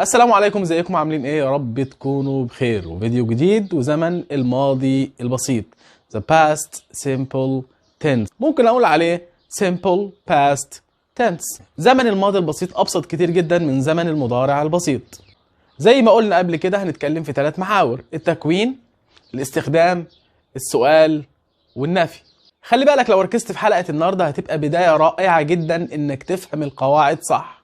السلام عليكم، ازيكم عاملين ايه؟ يا رب تكونوا بخير. وفيديو جديد وزمن الماضي البسيط The past simple tense، ممكن اقول عليه simple past tense. زمن الماضي البسيط ابسط كتير جدا من زمن المضارع البسيط. زي ما قلنا قبل كده هنتكلم في 3 محاور: التكوين، الاستخدام، السؤال، والنفي. خلي بالك لو ركزت في حلقة النهاردة هتبقى بداية رائعة جدا انك تفهم القواعد صح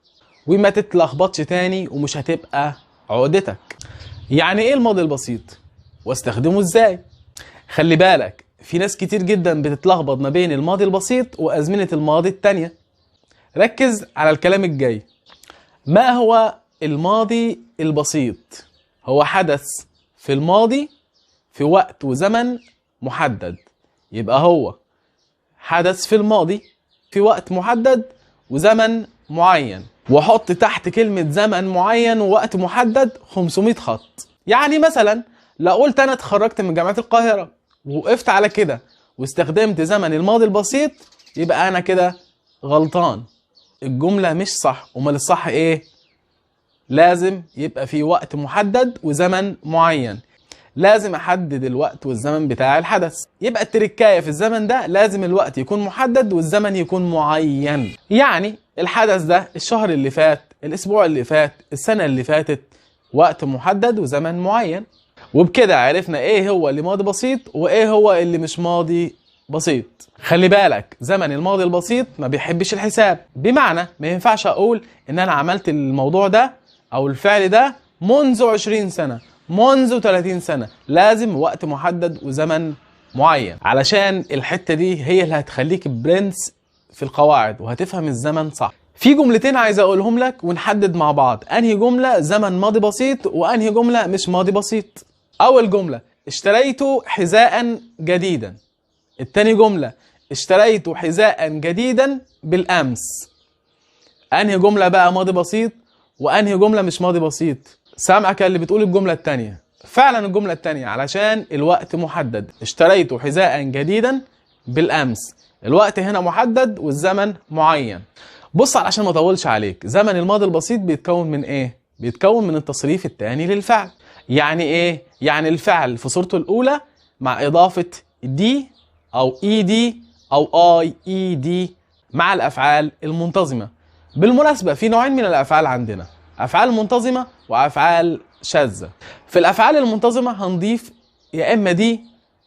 وما تتلخبطش تاني، ومش هتبقى عقدتك. يعني ايه الماضي البسيط واستخدمه ازاي؟ خلي بالك في ناس كتير جدا بتتلخبط ما بين الماضي البسيط وازمنة الماضي التانية. ركز على الكلام الجاي. ما هو الماضي البسيط؟ هو حدث في الماضي في وقت وزمن محدد. يبقى هو حدث في الماضي في وقت محدد وزمن معين، واحط تحت كلمة زمن معين ووقت محدد 500 خط. يعني مثلا لو قلت انا اتخرجت من جامعة القاهرة ووقفت على كده واستخدمت زمن الماضي البسيط، يبقى انا كده غلطان، الجملة مش صح. امال الصح ايه؟ لازم يبقى في وقت محدد وزمن معين. لازم احدد الوقت والزمن بتاع الحدث. يبقى التركاية في الزمن ده لازم الوقت يكون محدد والزمن يكون معين. يعني الحدث ده الشهر اللي فات، الاسبوع اللي فات، السنة اللي فاتت، وقت محدد وزمن معين. وبكده عرفنا ايه هو اللي ماضي بسيط وايه هو اللي مش ماضي بسيط. خلي بالك زمن الماضي البسيط ما بيحبش الحساب، بمعنى ما ينفعش اقول ان انا عملت الموضوع ده او الفعل ده منذ 20 سنة، منذ 30 سنة. لازم وقت محدد وزمن معين، علشان الحتة دي هي اللي هتخليك برنس في القواعد وهتفهم الزمن صح. في جملتين عايز اقولهم لك ونحدد مع بعض انهي جملة زمن ماضي بسيط وانهي جملة مش ماضي بسيط. اول جملة: اشتريت حذاء جديدا. التاني جملة: اشتريت حذاء جديدا بالامس. انهي جملة بقى ماضي بسيط وانهي جملة مش ماضي بسيط؟ سامعك اللي بتقول الجملة التانية. فعلا الجملة التانية، علشان الوقت محدد. اشتريت حذاء جديدا بالامس، الوقت هنا محدد والزمن معين. بص علشان ما اطولش عليك، زمن الماضي البسيط بيتكون من ايه؟ بيتكون من التصريف الثاني للفعل. يعني ايه؟ يعني الفعل في صورته الاولى مع اضافة دي او اي دي او اي اي دي مع الافعال المنتظمة. بالمناسبة في نوعين من الافعال عندنا: افعال منتظمة وافعال شاذة. في الافعال المنتظمة هنضيف يا اما دي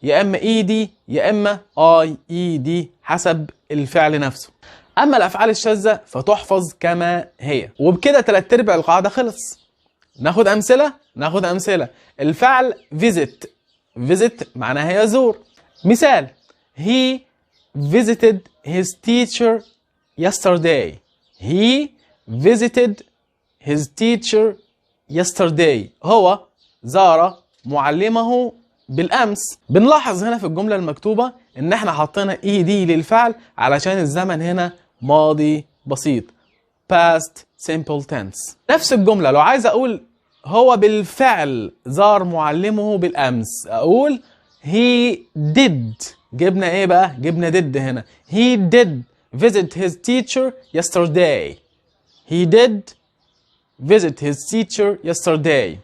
يا اما اي دي يا اما اي اي دي حسب الفعل نفسه. اما الافعال الشاذة فتحفظ كما هي. وبكده 3/4 القاعدة خلص. ناخد امثلة. الفعل visit. visit معناها يزور. مثال: he visited his teacher yesterday. he visited his teacher yesterday. هو زار معلمه بالامس. بنلاحظ هنا في الجملة المكتوبة ان احنا حطينا اي دي للفعل علشان الزمن هنا ماضي بسيط past simple tense. نفس الجملة لو عايز اقول هو بالفعل زار معلمه بالامس، اقول he did. جبنا ايه بقى؟ جبنا did هنا. he did visit his teacher yesterday. he did visit his teacher yesterday.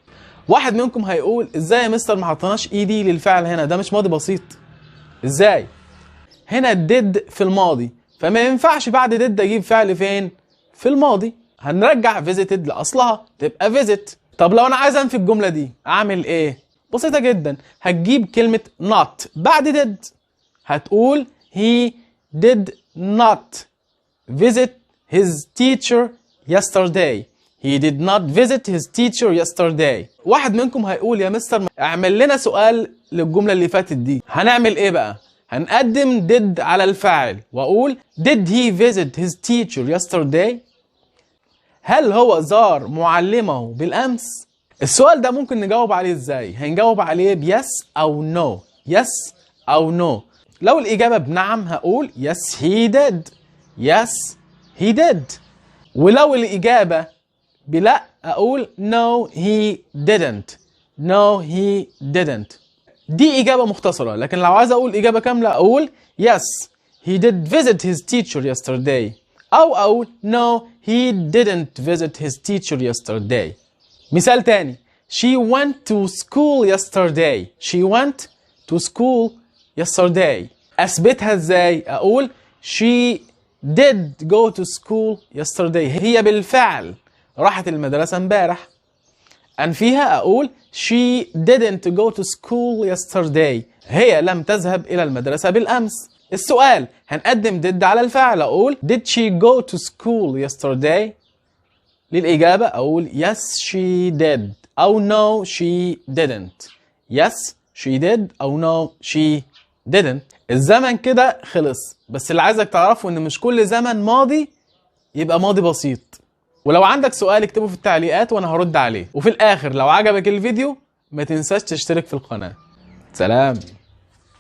واحد منكم هيقول ازاي يا مستر ما حطيناش اي دي للفعل هنا؟ ده مش ماضي بسيط. ازاي؟ هنا did في الماضي، فما ينفعش بعد did اجيب فعل فين؟ في الماضي. هنرجع visited لاصلها تبقى visit. طب لو انا عايز انفي الجمله دي اعمل ايه؟ بسيطه جدا، هتجيب كلمه not بعد did. هتقول he did not visit his teacher yesterday. he did not visit his teacher yesterday. واحد منكم هيقول يا مستر اعمل لنا سؤال للجمله اللي فاتت دي. هنعمل ايه بقى؟ هنقدم did على الفاعل واقول did he visit his teacher yesterday؟ هل هو زار معلمه بالامس؟ السؤال ده ممكن نجاوب عليه ازاي؟ هنجاوب عليه بيس او نو. يس او نو. لو الاجابه بنعم هقول yes he did. yes he did. ولو الاجابه بلا اقول no he didn't. no he didn't. دي اجابه مختصره، لكن لو عايز اقول اجابه كامله اقول yes he did visit his teacher yesterday، او اقول no he didn't visit his teacher yesterday. مثال تاني. She went to school yesterday. She went to school yesterday. أثبتها إزاي؟ أقول she did go to school yesterday. هي بالفعل راحت المدرسة امبارح. أنفيها أقول she didn't go to school yesterday. هي لم تذهب إلى المدرسة بالأمس. السؤال هنقدم did على الفعل. أقول did she go to school yesterday؟ للإجابة أقول yes she did أو no she didn't. yes she did أو no she didn't. الزمن كده خلص، بس اللي عايزك تعرفه إن مش كل زمن ماضي يبقى ماضي بسيط. ولو عندك سؤال اكتبه في التعليقات وأنا هرد عليه. وفي الآخر لو عجبك الفيديو ما تنساش تشترك في القناة. سلام.